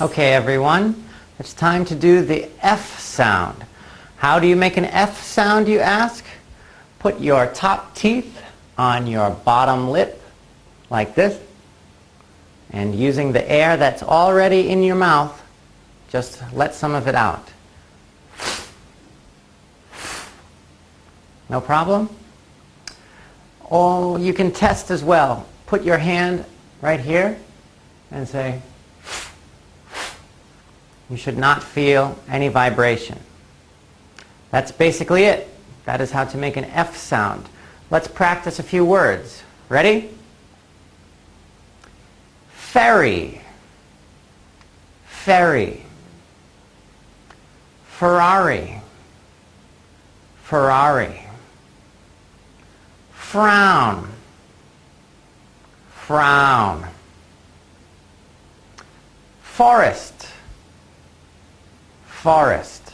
Okay, everyone, it's time to do the F sound. How do you make an F sound, you ask? Put your top teeth on your bottom lip, like this, and using the air that's already in your mouth, just let some of it out. No problem? Or you can test as well. Put your hand right here and say, you should not feel any vibration. That's basically it. That is how to make an F sound. Let's practice a few words. Ready? Ferry, ferry. Ferrari, Ferrari. Frown, frown. Forest, forest.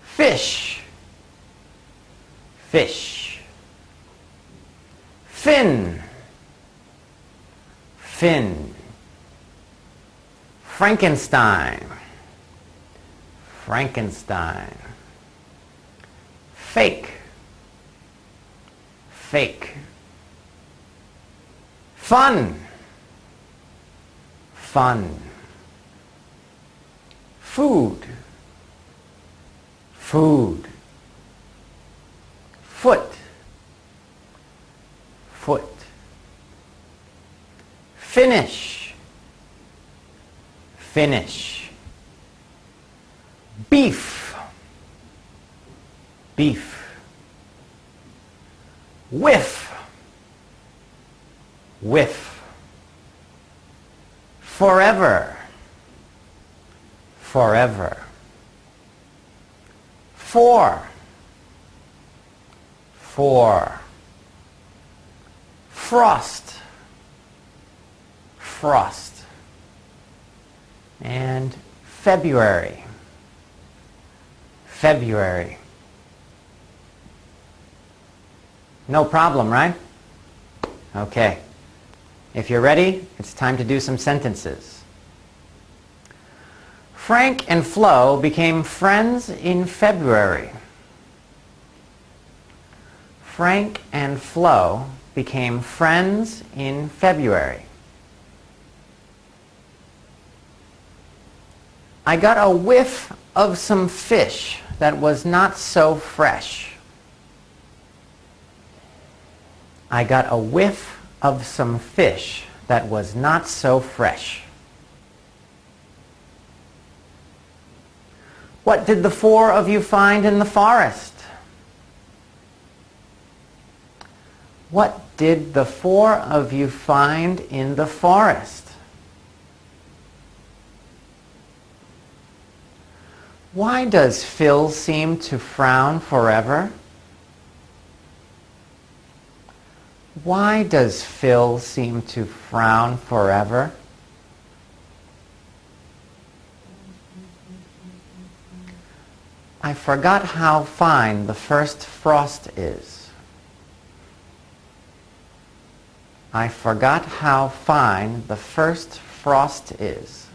Fish, fish. Fin, fin. Frankenstein, Frankenstein. Fake, fake. Fun, fun. Food, food. Foot, foot. Finish, finish. Beef, beef. Whiff, whiff. Forever, forever. Four, four. Frost, frost. And February, February. No problem, right? Okay. If you're ready, it's time to do some sentences. Frank and Flo became friends in February. Frank and Flo became friends in February. I got a whiff of some fish that was not so fresh. I got a whiff of some fish that was not so fresh. What did the four of you find in the forest? What did the four of you find in the forest? Why does Phil seem to frown forever? Why does Phil seem to frown forever? I forgot how fine the first frost is. I forgot how fine the first frost is.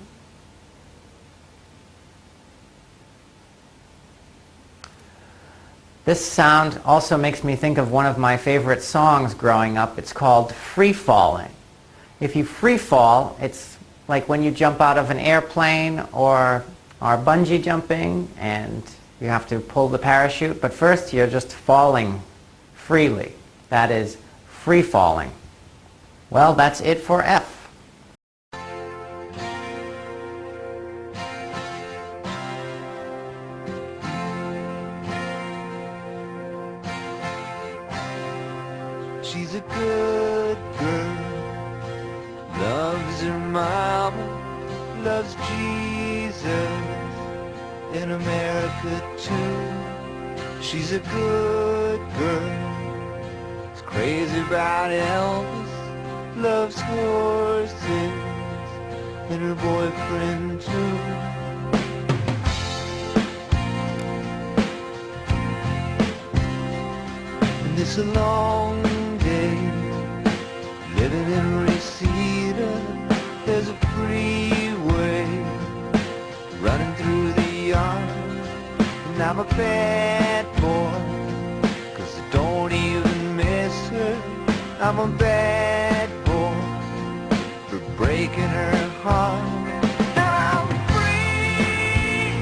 This sound also makes me think of one of my favorite songs growing up. It's called Free Falling. If you free fall, it's like when you jump out of an airplane or are bungee jumping and you have to pull the parachute, but first you're just falling freely. That is free falling. Well, that's it for F. She's a good girl, loves her mama, loves Jesus, in America too. She's a good girl, is crazy about Elvis, loves horses, and her boyfriend too. And it's a long day living in Reseda. There's a freeway I'm a bad boy, 'cause I don't even miss her. I'm a bad boy for breaking her heart. Now I'm free,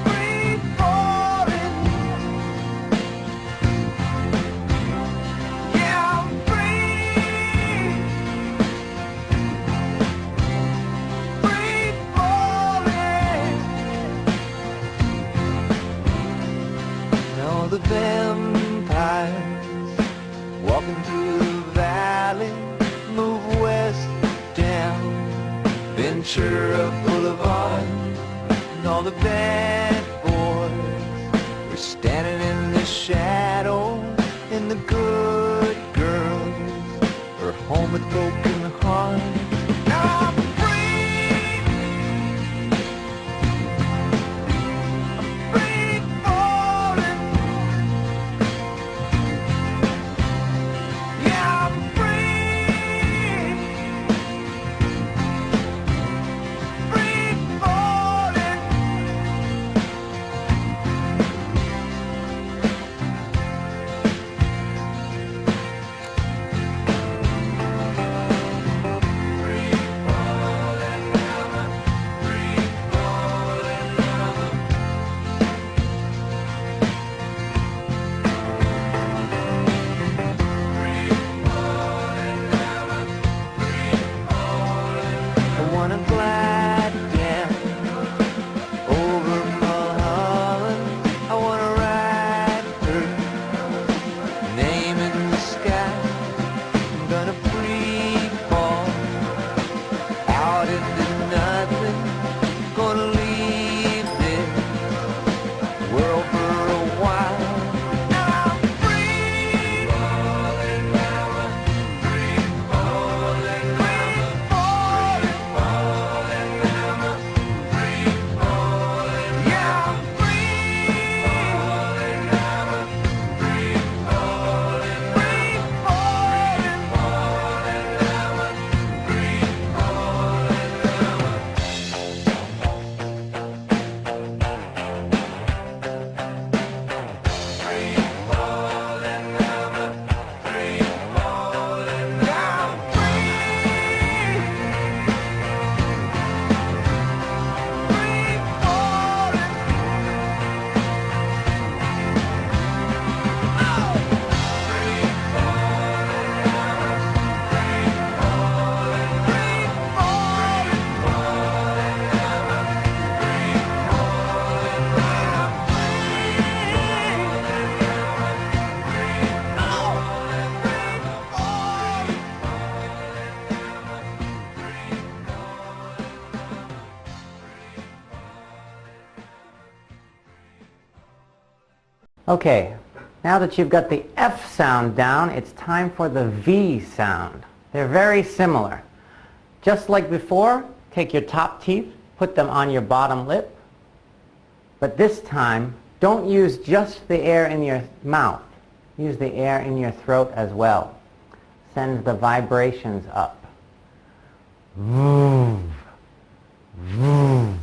free falling. Yeah, I'm free, free falling. Now the vampires walking through the valley move west down Ventura Boulevard, and all the bad boys are standing in the shadow, and the good girls are home with broken hearts. Now I'm free, I'm free falling. Yeah, I'm free, free falling. I wanna glide down over Mulholland. I wanna write her name in the sky. I'm gonna free fall out into nothing. Gonna leave this world for a while. Now I'm free falling, free falling, free falling. Yeah, I'm free falling, free falling, free Okay, now that you've got the F sound down, it's time for the V sound. They're very similar. Just like before, take your top teeth, put them on your bottom lip, but this time, don't use just the air in your mouth. Use the air in your throat as well. Sends the vibrations up. Vroom, vroom.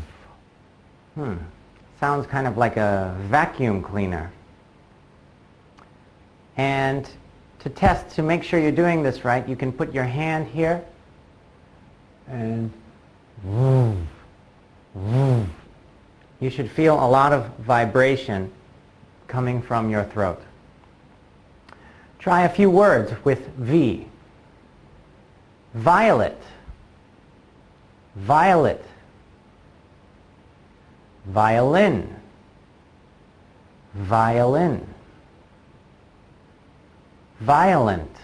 Sounds kind of like a vacuum cleaner. And to test, to make sure you're doing this right, you can put your hand here and vroom, vroom. You should feel a lot of vibration coming from your throat. Try a few words with V. Violet, violet. Violin, violin. Violent,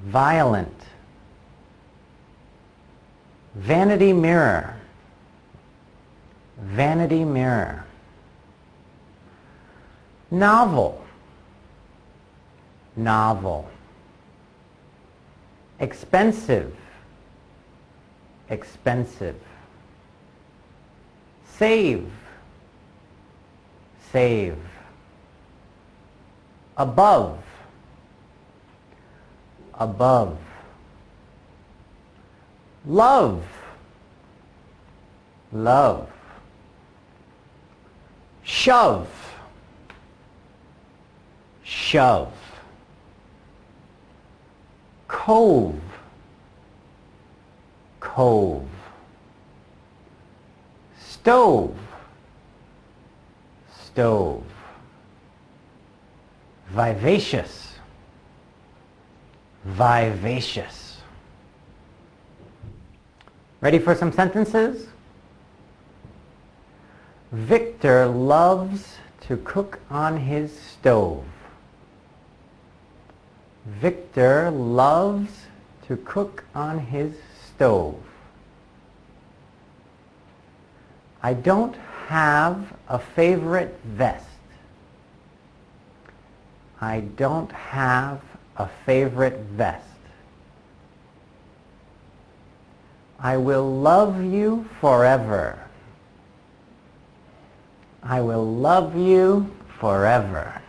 violent. Vanity mirror, vanity mirror. Novel, novel. Expensive, expensive. Save, save. Above, above. Love, love. Shove, shove. Cove, cove. Stove, stove. Vivacious, vivacious. Ready for some sentences? Victor loves to cook on his stove. Victor loves to cook on his stove. I don't have a favorite vest. I don't have a favorite vest. I will love you forever. I will love you forever.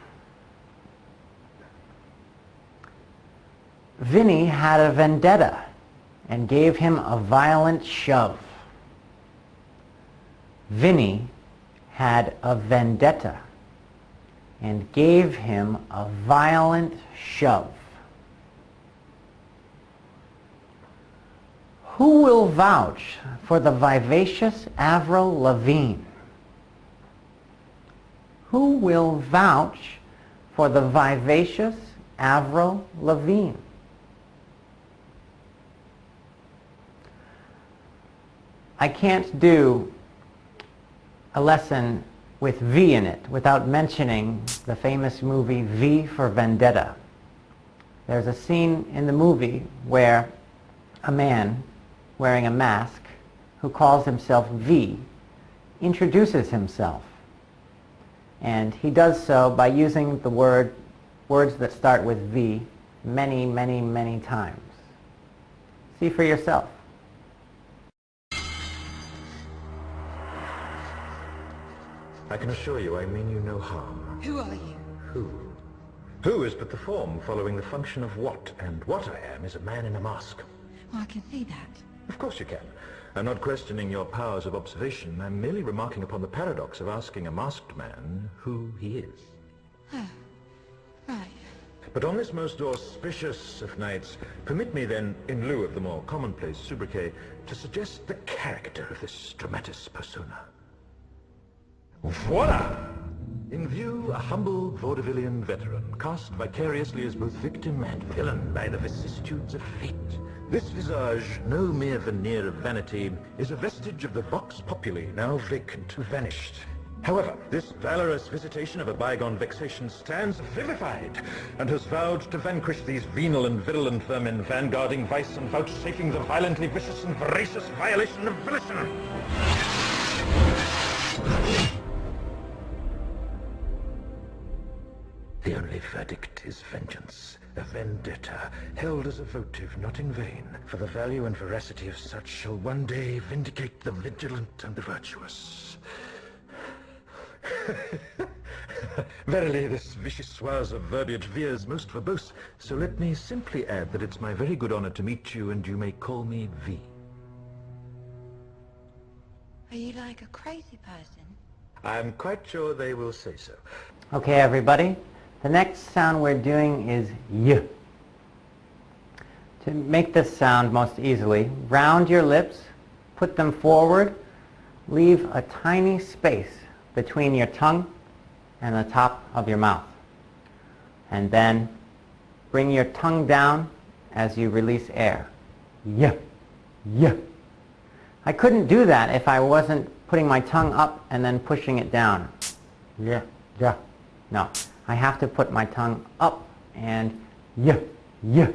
Vinny had a vendetta and gave him a violent shove. Vinny had a vendetta and gave him a violent shove. Who will vouch for the vivacious Avril Lavigne? Who will vouch for the vivacious Avril Lavigne? I can't do a lesson with V in it without mentioning the famous movie V for Vendetta. There's a scene in the movie where a man wearing a mask who calls himself V introduces himself. And he does so by using the words that start with V many, many, many times. See for yourself. I can assure you I mean you no harm. Who are you? Who? Who is but the form following the function of what, and what I am is a man in a mask. Well, I can see that. Of course you can. I'm not questioning your powers of observation. I'm merely remarking upon the paradox of asking a masked man who he is. Oh, right. But on this most auspicious of nights, permit me then, in lieu of the more commonplace sobriquet, to suggest the character of this dramatis persona. Voila! In view, a humble vaudevillian veteran, cast vicariously as both victim and villain by the vicissitudes of fate. This visage, no mere veneer of vanity, is a vestige of the vox populi, now vacant, vanished. However, this valorous visitation of a bygone vexation stands vivified, and has vowed to vanquish these venal and virulent vermin, vanguarding vice and vouchsafing the violently vicious and voracious violation of volition. The only verdict is vengeance, a vendetta, held as a votive not in vain, for the value and veracity of such shall one day vindicate the vigilant and the virtuous. Verily, this vichyssoise of verbiage veers most verbose, so let me simply add that it's my very good honor to meet you, and you may call me V. Are you like a crazy person? I'm quite sure they will say so. Okay, everybody. The next sound we're doing is Y. To make this sound most easily, round your lips, put them forward, leave a tiny space between your tongue and the top of your mouth. And then bring your tongue down as you release air. Y, Y. I couldn't do that if I wasn't putting my tongue up and then pushing it down. Y, Y. No. I have to put my tongue up and Y, Y.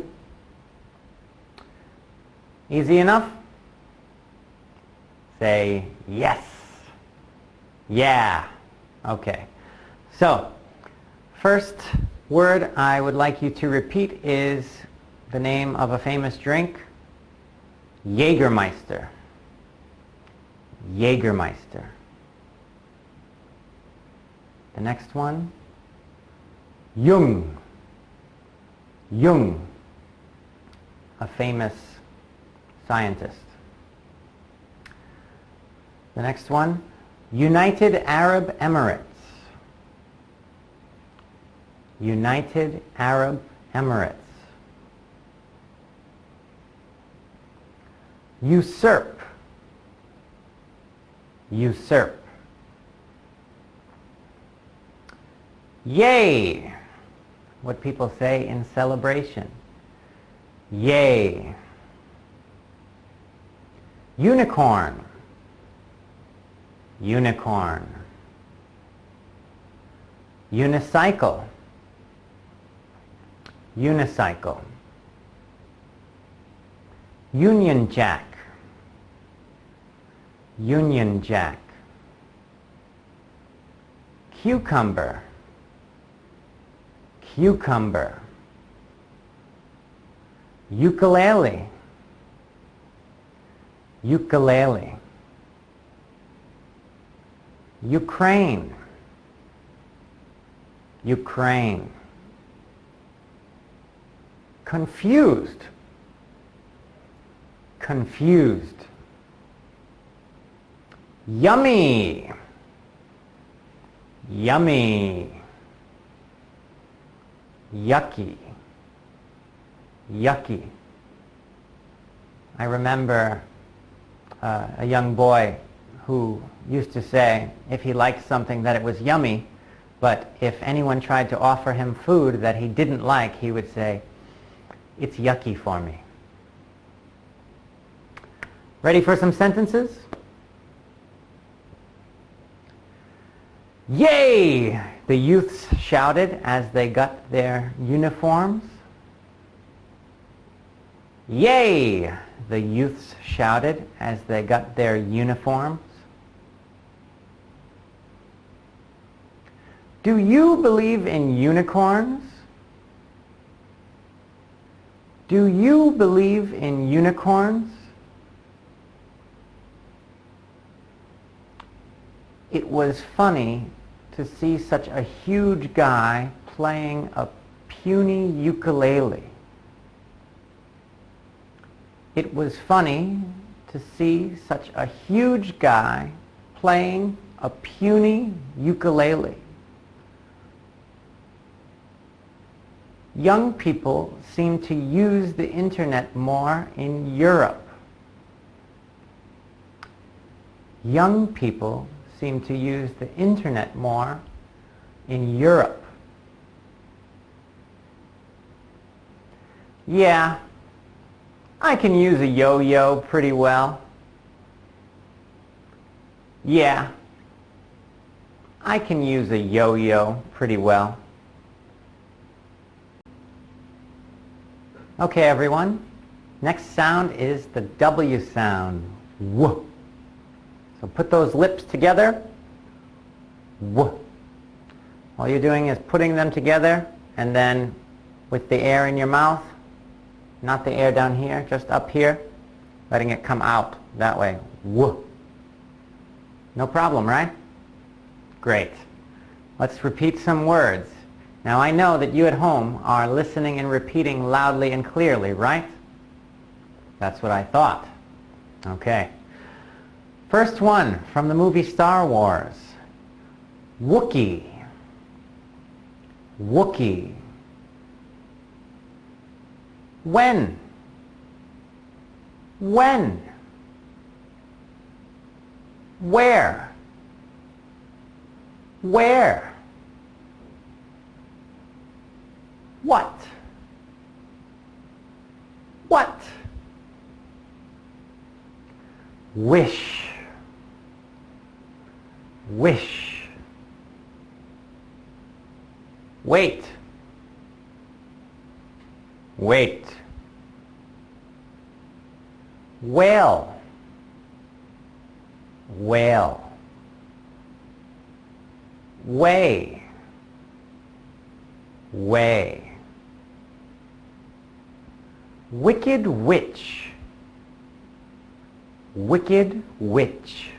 Easy enough? Say yes. Yeah. Okay. So, first word I would like you to repeat is the name of a famous drink, Jägermeister. Jägermeister. The next one, Jung. Jung, a famous scientist. The next one, United Arab Emirates. United Arab Emirates. Usurp. Usurp. Yay! What people say in celebration. Yay! Unicorn. Unicorn. Unicycle. Unicycle. Union Jack. Union Jack. Cucumber. Cucumber. Ukulele. Ukulele. Ukraine. Ukraine. Confused. Confused. Yummy. Yummy. Yucky. Yucky. I remember a young boy who used to say if he liked something that it was yummy, but if anyone tried to offer him food that he didn't like, he would say, "It's yucky for me." Ready for some sentences? Yay! The youths shouted as they got their uniforms. Yay! The youths shouted as they got their uniforms. Do you believe in unicorns? Do you believe in unicorns? It was funny to see such a huge guy playing a puny ukulele. It was funny to see such a huge guy playing a puny ukulele. Young people seem to use the internet more in Europe. Young people seem to use the internet more in Europe. Yeah, I can use a yo-yo pretty well. Yeah, I can use a yo-yo pretty well. Okay, everyone. Next sound is the W sound. W. So put those lips together. W. All you're doing is putting them together, and then with the air in your mouth, not the air down here, just up here, letting it come out that way. W. No problem, right? Great. Let's repeat some words. Now I know that you at home are listening and repeating loudly and clearly, right? That's what I thought. Okay. First one from the movie Star Wars. Wookiee. Wookiee. When? When? Where? Where? What? What? Wish. Wish. Wait. Wait. Whale. Whale. Way. Way. Wicked witch. Wicked witch.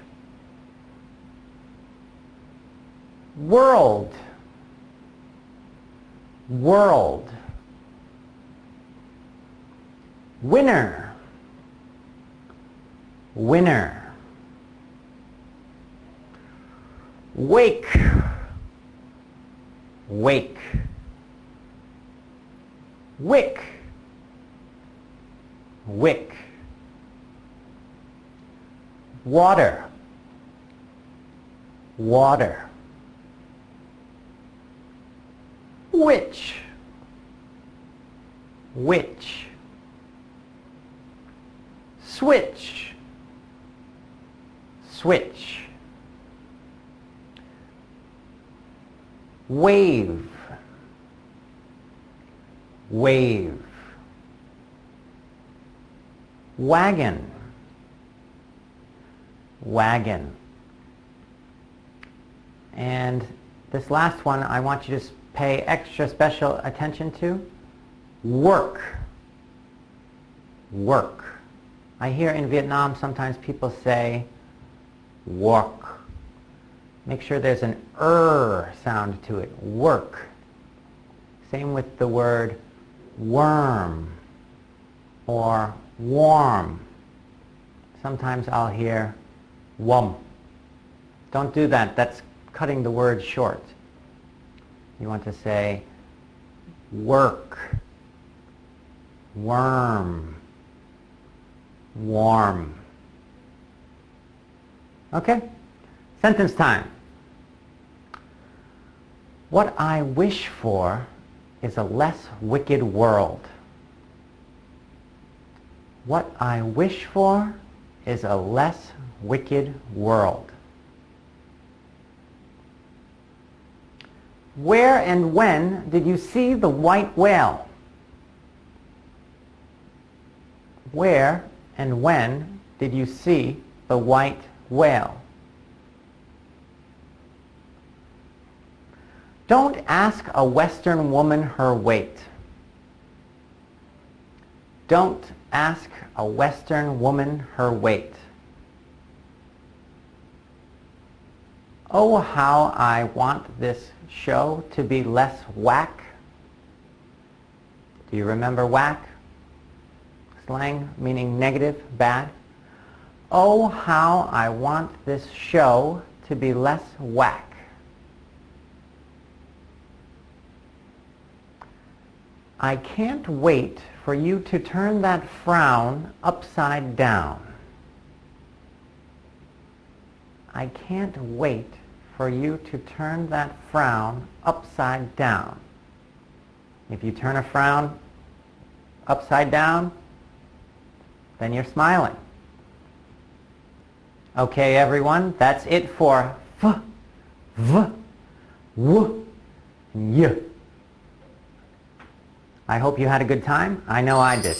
World. World. Winner. Winner. Wake. Wake. Wick. Wick. Water. Water. Witch. Witch. Switch. Switch. Wave. Wave. Wagon. Wagon. And this last one I want you to pay extra special attention to. Work. Work. I hear in Vietnam sometimes people say work. Make sure there's an sound to it. Work. Same with the word worm or warm. Sometimes I'll hear wum. Don't do that. That's cutting the word short. You want to say work, worm, warm. Okay? Sentence time. What I wish for is a less wicked world. What I wish for is a less wicked world. Where and when did you see the white whale? Where and when did you see the white whale? Don't ask a Western woman her weight. Don't ask a Western woman her weight. Oh, how I want this show to be less whack. Do you remember whack? Slang meaning negative, bad. Oh, how I want this show to be less whack. I can't wait for you to turn that frown upside down. I can't wait for you to turn that frown upside down. If you turn a frown upside down, then you're smiling. Okay, everyone, that's it for f, v, w, y. I hope you had a good time. I know I did.